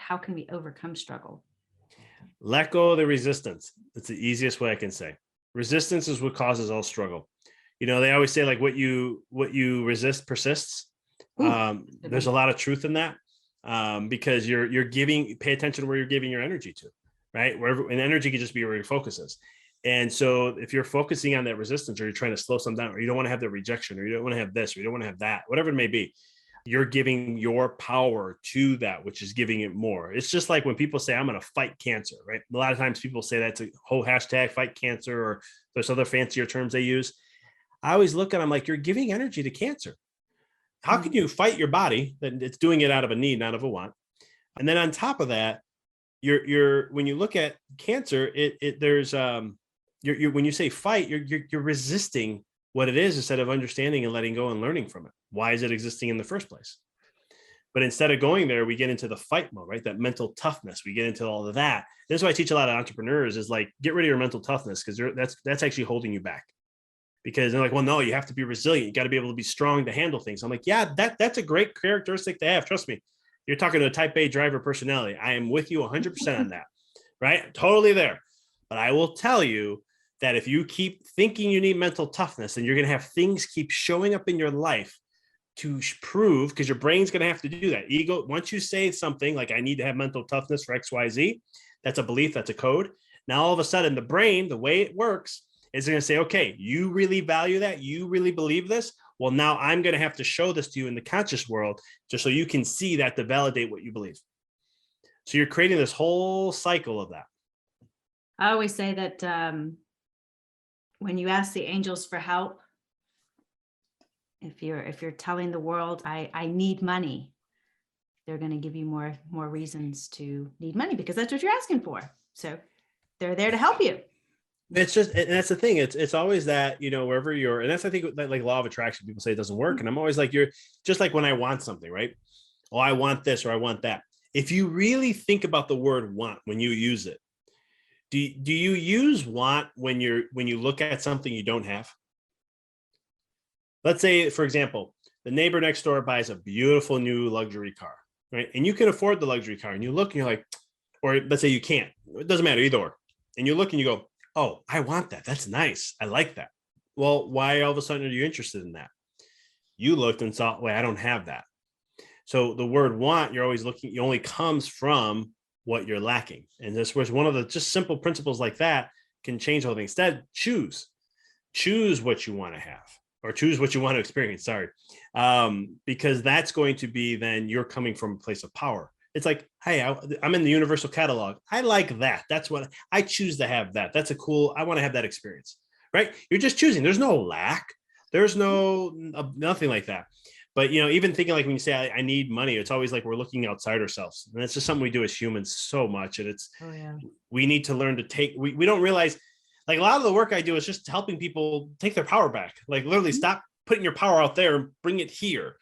how can we overcome struggle? Let go of the resistance. That's the easiest way I can say. Resistance is what causes all struggle. They always say like what you resist persists. There's a lot of truth in that, because pay attention to where you're giving your energy to, right? And energy can just be where your focus is. And so if you're focusing on that resistance, or you're trying to slow something down, or you don't want to have the rejection, or you don't want to have this, or you don't want to have that, whatever it may be, you're giving your power to that, which is giving it more. It's just like when people say, I'm going to fight cancer, right? A lot of times people say that's a whole hashtag fight cancer, or there's other fancier terms they use. I always look at them like, you're giving energy to cancer. How can you fight your body that it's doing it out of a need, not of a want? And then on top of that, when you look at cancer, when you say fight, you're resisting what it is instead of understanding and letting go and learning from it. Why is it existing in the first place? But instead of going there, we get into the fight mode, right? That mental toughness. We get into all of that. This is why I teach a lot of entrepreneurs is like, get rid of your mental toughness, because that's actually holding you back. Because they're like, well, no, you have to be resilient. You got to be able to be strong to handle things. I'm like, yeah, that's a great characteristic to have. Trust me. You're talking to a type A driver personality. I am with you 100% on that, right? Totally there. But I will tell you that if you keep thinking you need mental toughness, then you're going to have things keep showing up in your life to prove, because your brain's going to have to do that. Ego, once you say something like, I need to have mental toughness for X, Y, Z, that's a belief, that's a code. Now, all of a sudden, the brain, the way it works, is going to say, okay, you really value that? You really believe this? Well, now I'm going to have to show this to you in the conscious world, just so you can see that to validate what you believe. So you're creating this whole cycle of that. I always say that when you ask the angels for help, if you're telling the world, I need money, they're going to give you more reasons to need money, because that's what you're asking for. So they're there to help you. It's just, and that's the thing. It's always that, wherever you're, and that's, I think, that like law of attraction, people say it doesn't work. And I'm always like, you're just like when I want something, right? Oh, I want this, or I want that. If you really think about the word want, when you use it, do you use want when you look at something you don't have? Let's say, for example, the neighbor next door buys a beautiful new luxury car, right? And you can afford the luxury car, and you look and you're like, or let's say you can't, it doesn't matter, either or. And you look and you go, oh, I want that. That's nice. I like that. Well, why all of a sudden are you interested in that? You looked and saw, wait, I don't have that. So the word want, you're always looking, it only comes from what you're lacking. And this was one of the just simple principles like that can change the whole thing. Instead, choose what you want to have, or choose what you want to experience. Sorry. Because that's going to be, then you're coming from a place of power. It's like, hey, I'm in the universal catalog. I like that. That's what I choose to have. That's a cool, I want to have that experience, right? You're just choosing. There's no lack. There's nothing like that. But, even thinking like when you say, I need money, it's always like we're looking outside ourselves. And it's just something we do as humans so much. And we need to learn to take, we don't realize, like a lot of the work I do is just helping people take their power back. Like literally stop putting your power out there and bring it here.